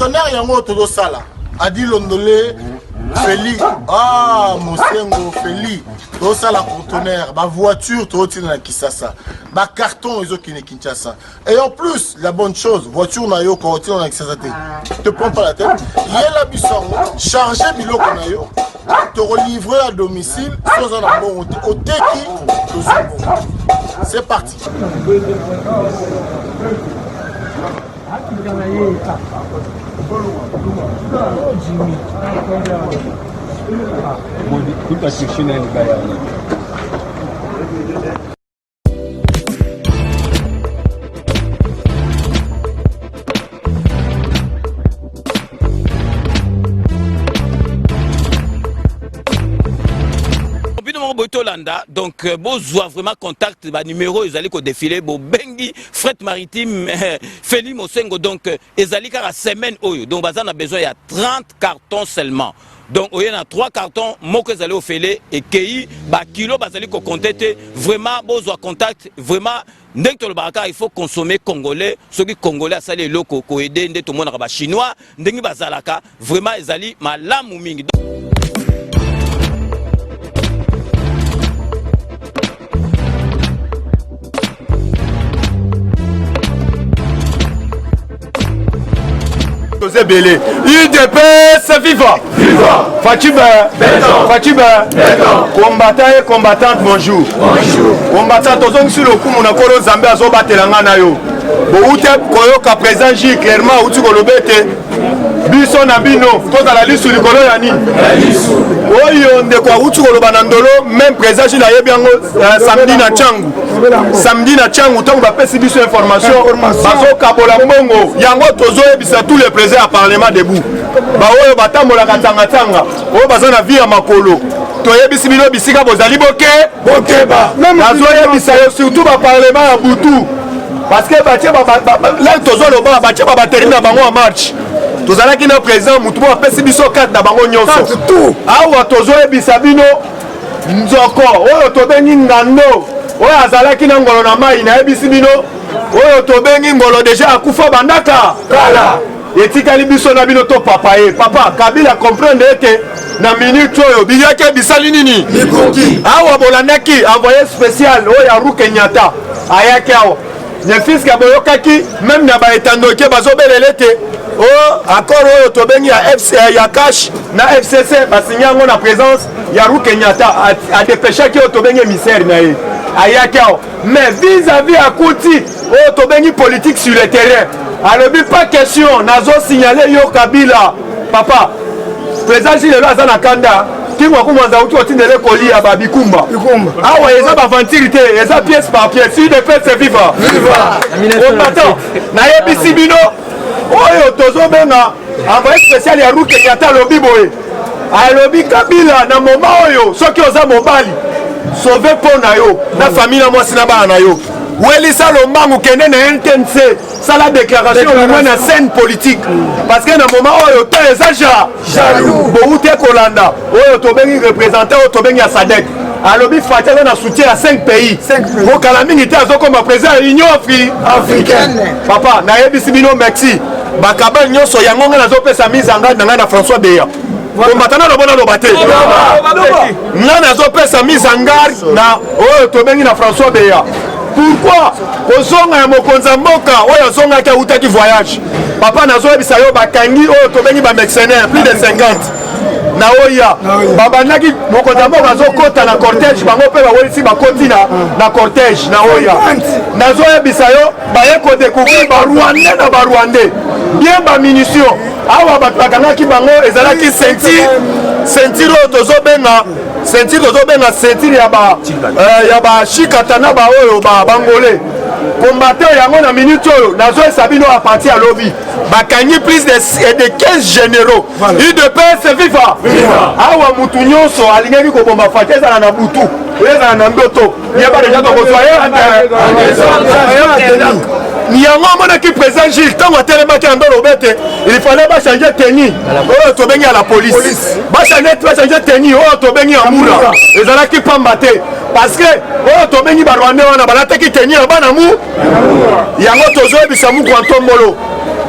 conteneur yango todo sala adi londolé Feli Mosengo Feli todo sala conteneur ba voiture todo tina na Kisasa ba carton ezo kine Kinshasa et en plus la bonne chose voiture na yo ko tina na Kisasa te prends pas la tête yela bisongo charger biloko na yo te relivrer à domicile sans un bon au teki c'est parti. Donc, vous vraiment contact, numéro, ils allaient défiler, bengi, fret maritime, Feli Mosengo, donc, ils allaient à semaine, donc, on a besoin, il y a 30 cartons seulement. Donc, il y a 3 cartons, moi que vous allez au Félé, et qui, kilo, vous allez contacter, vraiment, vous avez contact, vraiment, il faut consommer congolais, ceux qui congolais, ça les locaux, qui aident, tout le monde, chinois, vraiment, ils allaient, malam ou mingi. UDPS viva! Viva! Fatiba! Combattant et combattante, bonjour. Combattant, tous sur le coup, mon accord Zambé a zobaté la nganayo. Bon, koyoka présent J clairement, où tu kolobete. Biso na bino, tout à la liste sur le colo yani. Oyo de quoi où tu kolobanandolo, même présent J la yebiango samedi na Tchangu. Samedi na Tchangu, tant va passer biso information. Baso kabola mbongo, yango tozo ebisa tous les présents à parlement debout. Ba oyo batambola katanga tanga, oyo bazana vie ya makolo. Toyebisi bino bisika bozali bokeba. Nazo yebisa surtout ba parlement ya butu. Parce que là tozo loba batia ba terminer bango en marche. Tozalaki na président mutumo apesi biso carte na bango nyonso. Awa tozo ebisa bino nzoko oyo tobengi ngando. Oyo azalaki na ngolo na mai na ebisi bino. Oyo tobengi ngolo déjà akufa bandaka. Kala. Etikali biso na bino to papa ye. Papa Kabila comprendre ete na minute oyo biyake bisali nini? Mikoki. Awa bolandaki envoyé spécial oyo ya Ru Kenyatta. Ayaki awa. Le fils Kaboyokaki, même na ba etandoke bazobelelete. Oh, accord oyo tobengi ya FC ya cash na FCC basinyango na présence ya Ru Kenyatta a dépêché ki tobengi émissaire na ye. Ayakao. Mais vis-à-vis à Kouti, oyo tobengi politique sur le terrain. Alors pas question nazo signaler yo Kabila. Papa, président Gilles Azana Kanda. Kingwa kumanza uti otindele kolia ba bikumba. Awa eza ba ventilité, eza pièce par pièce. Si de fait c'est viva. Viva. Combattant. Na yebisi bino. Oyo tozo benga envoyé spécial ya Ru Kenyatta lobi boye. Alobi Kabila na moment oyo soki oza mobali. Sauver pona yo na famille na mwasi na bana yo. Welisa Lombangu kende na NTNC ça la déclaration au na scène politique parce que na moment oyo to ezaja jaloux boute kolanda oyo tobengi représentant oyo tobengi ya SADC alobi fatela na soutien à 5 pays ko kala mingi te azokoma président ya Union africaine papa na yebisi bino merci bakaba nyonso yango nga nazopesa mise en garde na François Beya combattant lo bona lo baté nga nazopesa mise en garde na oyo tobengi na François Beya. Pourquoi ozonga ya mokonza mboka oyo azonga ka utaki voyage papa nazo ebisa yo bakangi oyo tobengi ba mercenaires plus de 50 na oya babanaki mokonza mboka azokota na cortège bango pe bawelisi bakoti na cortège na oya nazo ebisa yo baye ko découvrir ba Rwandais na ba Rwandais bien ba munitions awa bakangaki bango ezalaki ceinture oyo tozobenga ceinture ya ba shikatana ba oyo ba bangolais combattant yango na minute oyo nazo esabino a parti à lobby bakangi plus de 15 généraux UDPS viva awa mutu nyonso alingaki kobomba fate ezala na butu ezala na ndoto yeba deja tokozwaye Niyango mona qui présent Gilles tant que tellement qui andolo bête il fallait pas changer tenue oh to bengi à la police ba changer tenue oh to bengi amura ezala qui pambate parce que oh to bengi ba Rwanda wana balata qui tenue ba na mu yango tozo bisa mu kwantombolo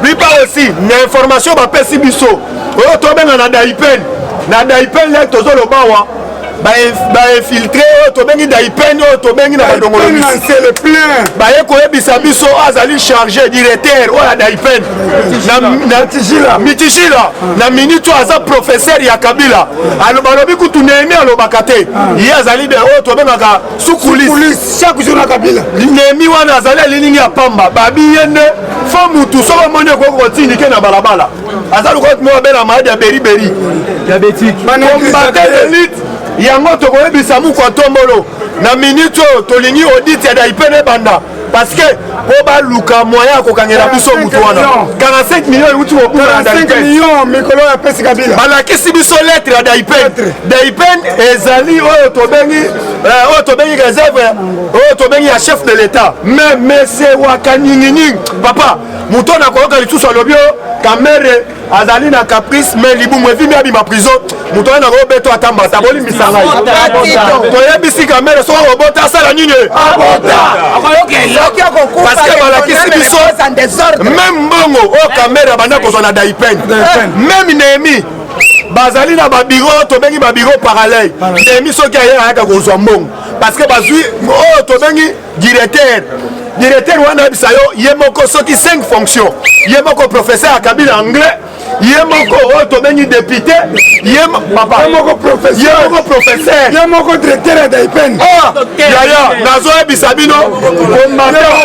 Lipa aussi, na information ba pesi biso. Oyo to benga na Daipen. Na Daipen là tozo lo bawa. Ba infiltré to bengi Daipen to bengi na badongolo biso. C'est le plein. Ba yeko ebisa biso azali chargé directeur o la Daipen. Na Mitishila. Na minute aza professeur ya Kabila. Alobalobi kutunemi alobakate. Ye azali de o to benga ka sukulis chaque jour na Kabila. Nemi wana azali liningi ya pamba. Babi yende femme tout so moni ko tindike na balabala. Azali ko mo bela maadi ya beriberi. Diabétique. Combattre l'élite. Yango to koyebisa mu kwa tombolo. Na minute tolingi audit ya Daipen banda. Parce que po ba luka moyen ko kangela biso mutu wana 45 millions uti ko bula na Daipen 45 millions mikolo ya pesi Kabila balakisi biso lettre ya Daipen ezali oyo to bengi réserve oyo to bengi ya chef de l'état mais c'est wakaningining papa muto na koyoka lisusu alobio kamere azali na caprice mais libumu evimi abima prison muto na ko beto atamba taboli misanga toyebisi kamere so robota asala nini parce que balakisi biso même mbongo o kamera banda kozwa na Daipen même Nehemi bazali na babiro tobengi babiro parallèle Nehemi soki ayaka kozwa mbongo parce que bazwi o tobengi directeur wana bisa yo ye moko soki 5 fonctions ye moko professeur ya Kabila anglais ye moko o tobengi député ye moko professeur ye moko directeur ya Daipen yaya nazoyebisa bino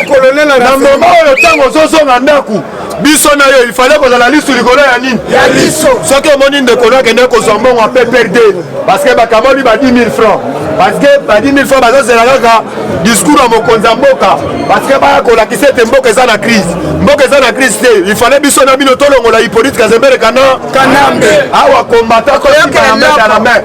colonel na moma oyo ntango ozozonga ndaku biso na yo il fallait kozala lisu likolo ya nini soki omoni ndeko no akende kozwa mbongo ape perde parce que bakamoli ba 10 000 francs parce que ba 10 000 francs bazozela kaka discours ya mokonzi ya mboka parce que baya kolakisa ete mboka eza na crise te il fallait biso na bino tolongola Hippolyte Kazembere kanambe awa kombata koyoka na main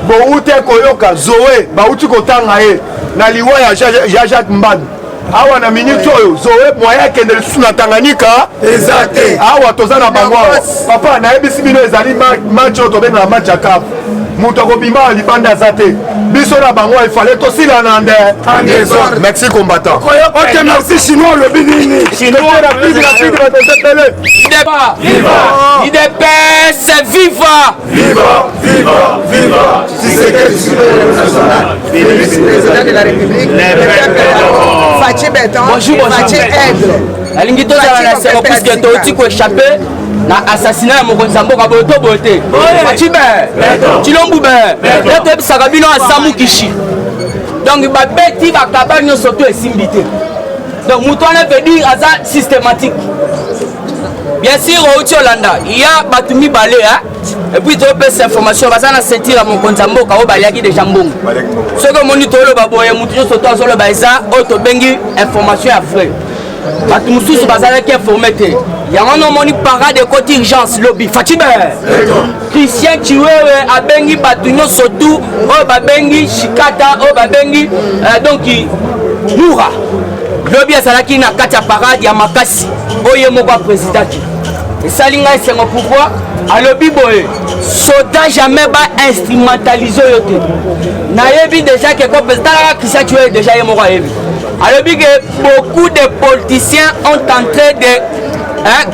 bouti koyoka Zoé bauti kotanga ye na liwa ya Jacques Mbadu awa na minute oyo Zoé moya akende lisusu na Tanganyika exacte awa toza na bango papa nayebisi bino ezali match oyo tobenga na match ya CAF moto akobima ya libanda aza te biso na bango ifale tosila na nde merci combattant ok merci chinois olobi nini chinois rapide batosepele IDPS viva président de la République Fachi Beton Fachi Aigle nalingi tozala na seko puisque toti koéchappe na assassinat ya mokonzi ya mboka boye to boye te Fachi Chilombo toyebisaka bino asamu kishi donc babeti bakaba nyonso to esimbi te donc moto wana veut dire aza systématique bien sûr outi olanda ya bato mibale et puis topesa information baza na sentir ya mokonzi ya mboka oyo baliaki deja mbongo soki omoni toloba boye motu nyonso to azoloba eza oyo tobengi information ya vrai bato mosusu bazalaki informe te yango wana omoni parade ekoti urgence lobi Fachibe Christian Chiwewe abengi bato nyonso tu oyo babengi Shikata oyo babengi donc Moura lobi azalaki na kati ya parade ya makasi oyo moko apresidaki esali ngai esengo pourquoi alobi boye soda jamais ba instrumentaliser yo te nayebi déjà que ko président la Christian Chiwewe déjà ye moko ayebi alobi que beaucoup de politiciens ont tenté de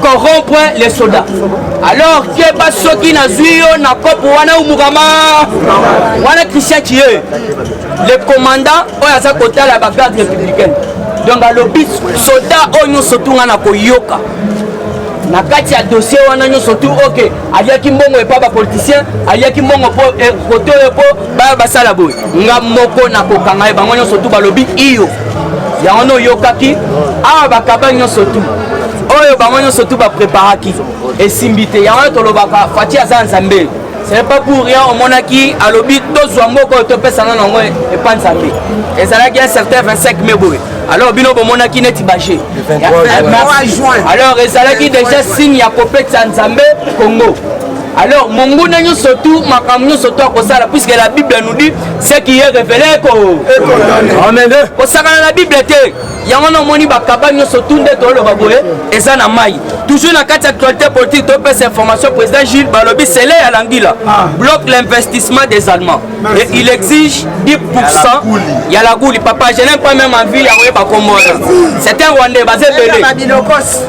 corrompre les soldats alors que ba soki na zuyo na kopo wana umukama wana Christian Chiwewe le commandant oyo aza kotala ba garde républicaine donc alobi soldat oyo nyonso tunga na koyoka na kati ya dossier wana nyonso tu ok aliaki mbongo epa bapoliticien aliaki mbongo po kote oyo po baya basala boye nga moko na kokanga ye bango nyonso tu balobi iyo yango na oyokaki awa bakaba nyonso tu oyo bango nyonso tu bapreparaki esimbi te yango tolobaka Fachi aza nzambe c'est pas pour rien omonaki alobi tozwa mboko oyo topesana nango epa nzambe ezalaki un certain 25 mai boye alors bino bomonaki neti baje alors ezalaki déjà signe ya kopesa nzambe Congo alors monguna nyonso tu makambo nyonso tu akosala puisque la Bible nous dit ce qui est révélé kosakana na Bible te yango na moni bakaba nyonso tunde toloba boye eza na mai toujours na kati actualité politique to pesa information président Gilles balobi c'est là l'angila bloque l'investissement des Allemands et il exige 10% il y a la gouli papa je n'aime pas même en ville ya ba komona c'est un Rwandais basé belé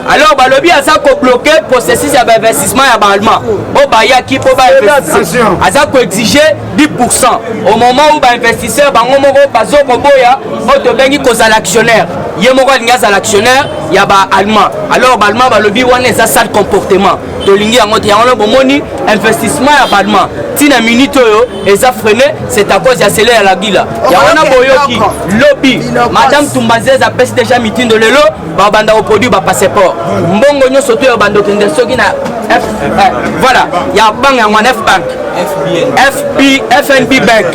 alors balobi aza ko bloquer processus ya investissement ya ba allemand o ba ya ki po ba investir aza ko exiger 10% au moment où ba investisseur bango moko bazo ko boya o to bengi koza l'actionnaire ye moko alingi aza l'actionnaire ya ba allemand alors ba allemand balobi wana eza sale comportement tolingi yango te yango bomoni investissement ya ba allemand tina minute oyo eza freiné c'est à cause ya sele ya la gila yango na boyoki lobby madame Tumbanzeza apesi déjà meeting de lelo babanda au produit ba passeport mbongo nyonso to ya bando kende soki na voilà ya bank ya mwana F-Bank FNB Bank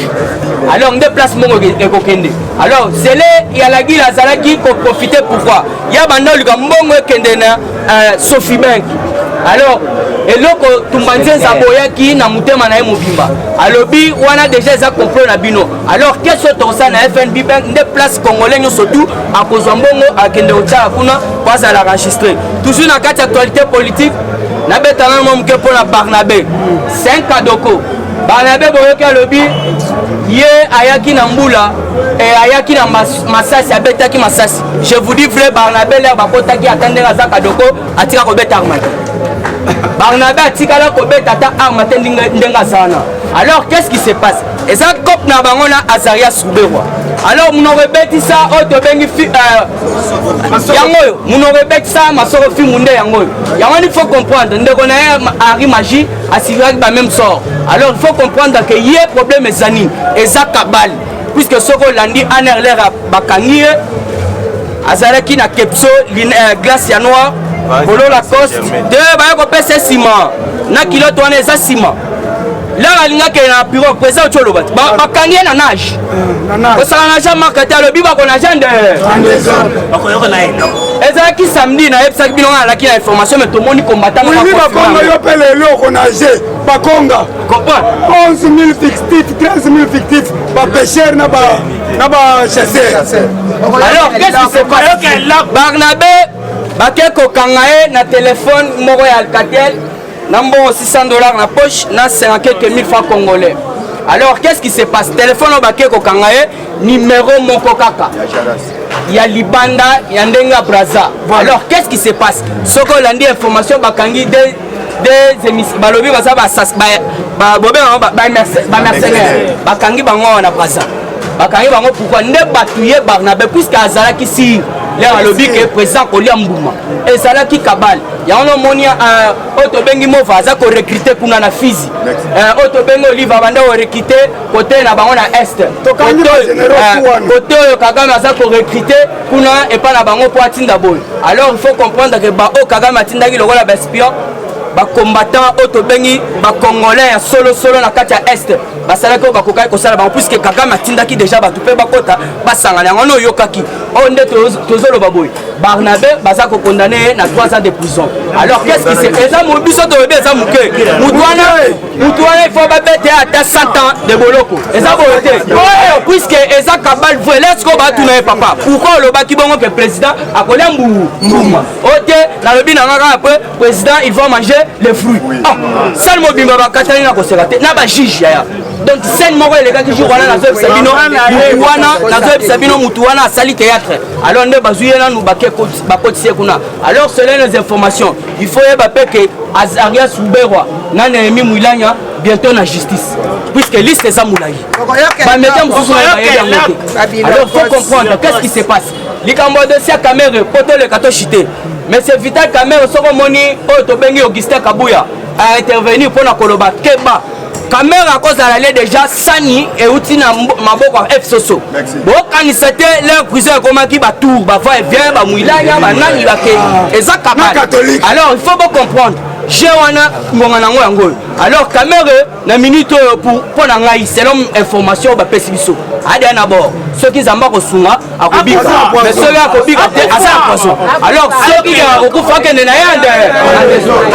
alors nde place mongo ekokende alors sele ya la gila azalaki ko profiter pourquoi ya banda luka mbongo ekende na Sophie Bank alors eloko Tumbanzeza boyaki na mutema na ye mobimba alobi wana déjà eza complot na bino alors qu'est-ce que ça na FNB Bank nde place congolais nyonso tout akozwa mbongo akende otala kuna kwa la enregistrer toujours na kati actualité politique na betana mo mke pona Barnabé 5 kadoko Barnabé boyoki alobi ye ayaki na mbula ayaki na masasi abetaki masasi je vous dis vrai Barnabé là bakotaki atendela za kadoko atika ko beta armate Barnabé atikala ko beta ta armate ndenga sana alors qu'est-ce qui se passe et ça cop na bango na Azaria Souberwa alors mon rebeti ça auto bengi yango mon rebeti ça masoro fi munde yango yango il faut comprendre ndeko na Henri Magie assuraki ba même sort alors il faut comprendre que y a problème ezani eza kabal puisque soko landi anerler bakangie azalaki na kepso glace ya noir polo la coste de ba ko pesa ciment na kilo toane eza ciment là alingaki na bureau président tsholo bat bakangie na nage kosala na ja marketer le biba ko na jande bakoyoko na eno ezalaki samedi na yebisaki bino alaki na information mais tomoni combattant bakonga yo pe lelo ko nage bakonga 11 000 fictifs 13 000 fictifs bapêcheurs na ba chasseurs alors qu'est-ce qui se passe Barnabé bake kokanga ye na téléphone moko ya Alcatel na mbongo $600 na poche na 50 quelques mille francs congolais alors qu'est-ce qui se passe téléphone bake kokanga ye numéro moko kaka ya libanda ya ndenga Braza alors qu'est-ce qui se passe soko landi information bakangi des émissions balobi baza ba mercenaires bakangi bango na Braza bakangi bango pourquoi nde batuye Barnabé puisque azalaki sir là alobi que président Kolia Mbuma ezalaki kabal yango moni auto bengi mova aza ko recruter kuna na Fizi auto bengi Oliva banda ko recruter côté na bango na est côté Kagame aza ko recruter kuna et pas na bango po atinda boy alors il faut comprendre que ba o Kagame atindaki lokola ba espion ba combattant auto bengi ba congolais solo na kati ya est basalaki ko bakokai kosala bango puisque Kagame atindaki déjà batu pe bakota basangana yango no yokaki o nde tozoloba boy Barnabé baza ko condamné na 3 ans de prison alors qu'est-ce qui se fait ça mo biso to be ça muke mutuana il faut ba bete à 100 ans de boloko eza boyote puisque eza kabal vrai let's go ba tuna papa pourquoi le baki bongo que président akolia mbuma ote na lobi na ngaka après président il va manger les fruits seul mobimba ba katali na ko serate na ba juge ya donc scène moko elekaki jour wana nazo sabino mutu wana asali théâtre alors nde bazuye na nous bakotisi kuna alors selon les informations il faut yeba pe que Azaria Souberwa na Néhémie Mwilanya bientôt na justice puisque liste eza moulayi ba mettez mususu na bayebi yango te alors faut comprendre qu'est-ce qui se passe likambo dossier caméra poto le kato chité mais c'est Vital Caméra soko moni oyo to bengi Augustin Kabuya a intervenir pour na koloba keba Caméra cause à l'aller déjà sani et outil na maboko F Soso bon quand il c'était leur prison comment qui ba tour ba va et vient ba Mwilanya ba nani ba ke eza catholique alors il faut bien comprendre j'ai wana ngonga nango yango alors Caméra na minute pour na ngai selon information ba pesi biso ade na bord ceux qui zamba ko sunga akobika mais ceux là akobika te asa poisson alors ceux qui okufa kende na yande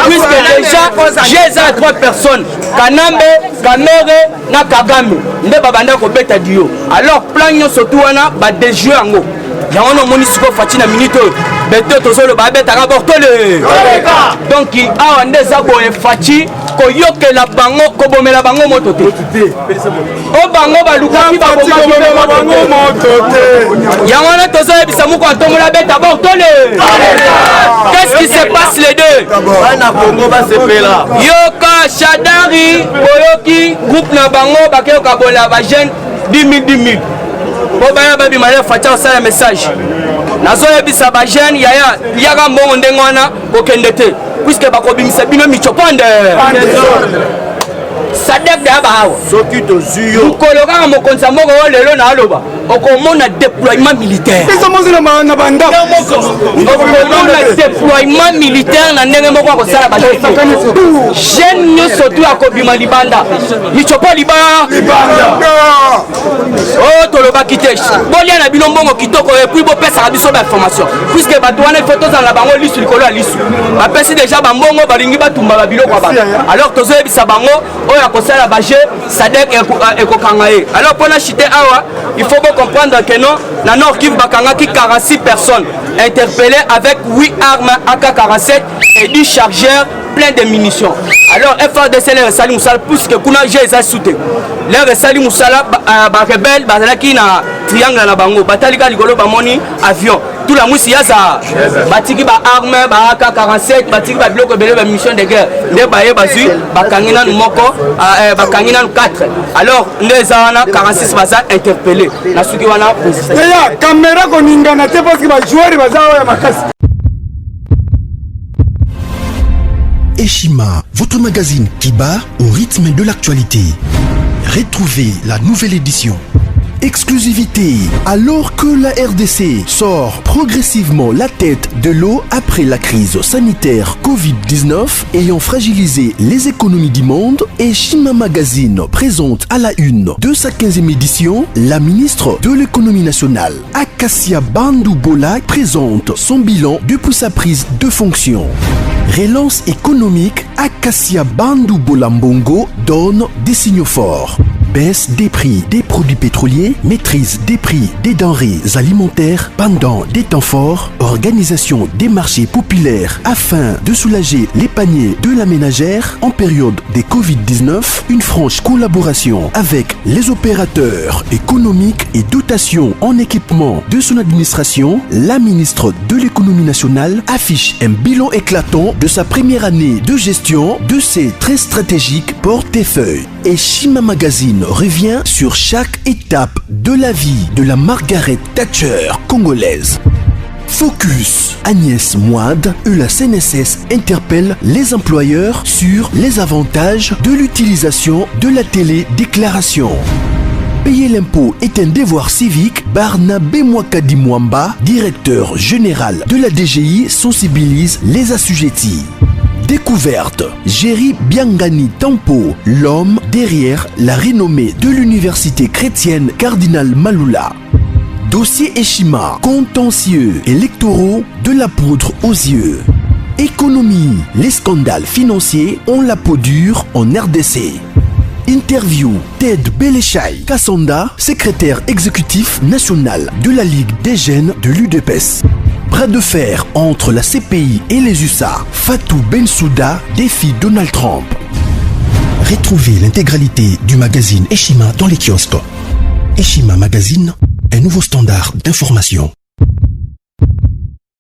puisque déjà j'ai ça 3 personnes Kanambe Caméra na Kagame nde babanda ko beta dio alors plan nyo surtout wana ba déjouer yango yango na omoni sikoyo faci na minute oyo beto tozoloba abetaka bortole donc awa nde eza boye faci koyokela bango kobomela bango moto te o bango balukaki babomaki moto te yango wana tozoyebisa moko atombola beta bortole. Qu'est-ce qui se passe les deux? Yoka Shadari boyoki groupe na bango bakeyoka bola ba jeune 10 000 po baya babimala fatia osala message nazoyebisa ba jeune yaka mbongo ndenge wana kokende te puisque bakobimisa bino michoponde sadek de abahawa soki tozuyo mokolo kaka mokonzi ya moko oyo lelo na aloba okomona déploiement militaire okomona déploiement militaire na ndenge moko akosala jeune nyonso tu akobima libanda michopo libanda oyo tolobaki te bolia na bino mbongo kitoko epui bopesaka biso bainformation puisque bato wana ifo tozala na bango lisu likolo ya lisu bapesi deja bambongo balingi batumba biloko ya bato alors tozoyebisa bango oyo akosala baje sadek ekokanga ye alors mpona chite awa il faut comprendre que non na Nord Kivu bakangaki 46 personnes interpellées avec 8 armes AK-47 et 10 chargeurs plein de munitions. Alors FARDC les resali musala puisque kuna j'ai eza soute les resali musala ba rebelle bazalaki na triangle na bango batalika likolo bamoni avion tout la musi yaza batiki ba arme ba AK-47 batiki ba biloko belé ba mission de guerre nde baye bazui bakangina moko bakangina 4 alors ndeza wana 46 baza interpellé na suki wana ya caméra koningana te parce que ba joueur baza ya makasi. Eshima, votre magazine qui bat au rythme de l'actualité. Retrouvez la nouvelle édition. Exclusivité, alors que la RDC sort progressivement la tête de l'eau après la crise sanitaire Covid-19 ayant fragilisé les économies du monde, Eshima Magazine présente à la une de sa 15e édition la ministre de l'économie nationale, Acacia Bandou Bola, présente son bilan depuis sa prise de fonction. Relance économique, Acacia Bandou Bola Mbongo donne des signaux forts. Baisse des prix des produits pétroliers, maîtrise des prix des denrées alimentaires pendant des temps forts, organisation des marchés populaires afin de soulager les paniers de la ménagère en période de Covid-19, une franche collaboration avec les opérateurs économiques et dotation en équipement de son administration, la ministre de l'économie nationale affiche un bilan éclatant de sa première année de gestion de ses très stratégiques portefeuilles. Eshima Magazine revient sur chaque étape de la vie de la Margaret Thatcher congolaise. Focus, Agnès Moide et la CNSS interpellent les employeurs sur les avantages de l'utilisation de la télédéclaration. Payer l'impôt est un devoir civique. Barnabé Mwakadi Mwamba, directeur général de la DGI, sensibilise les assujettis. Découverte, Jerry Biangani Tampo, l'homme derrière la renommée de l'université chrétienne Cardinal Malula. Dossier Eshima, contentieux électoraux de la poudre aux yeux. Économie, les scandales financiers ont la peau dure en RDC. Interview, Ted Belechai Kassonda, secrétaire exécutif national de la Ligue des jeunes de l'UDPS. Bras de fer entre la CPI et les USA. Fatou Bensouda défie Donald Trump. Retrouvez l'intégralité du magazine Eshima dans les kiosques. Eshima Magazine, un nouveau standard d'information.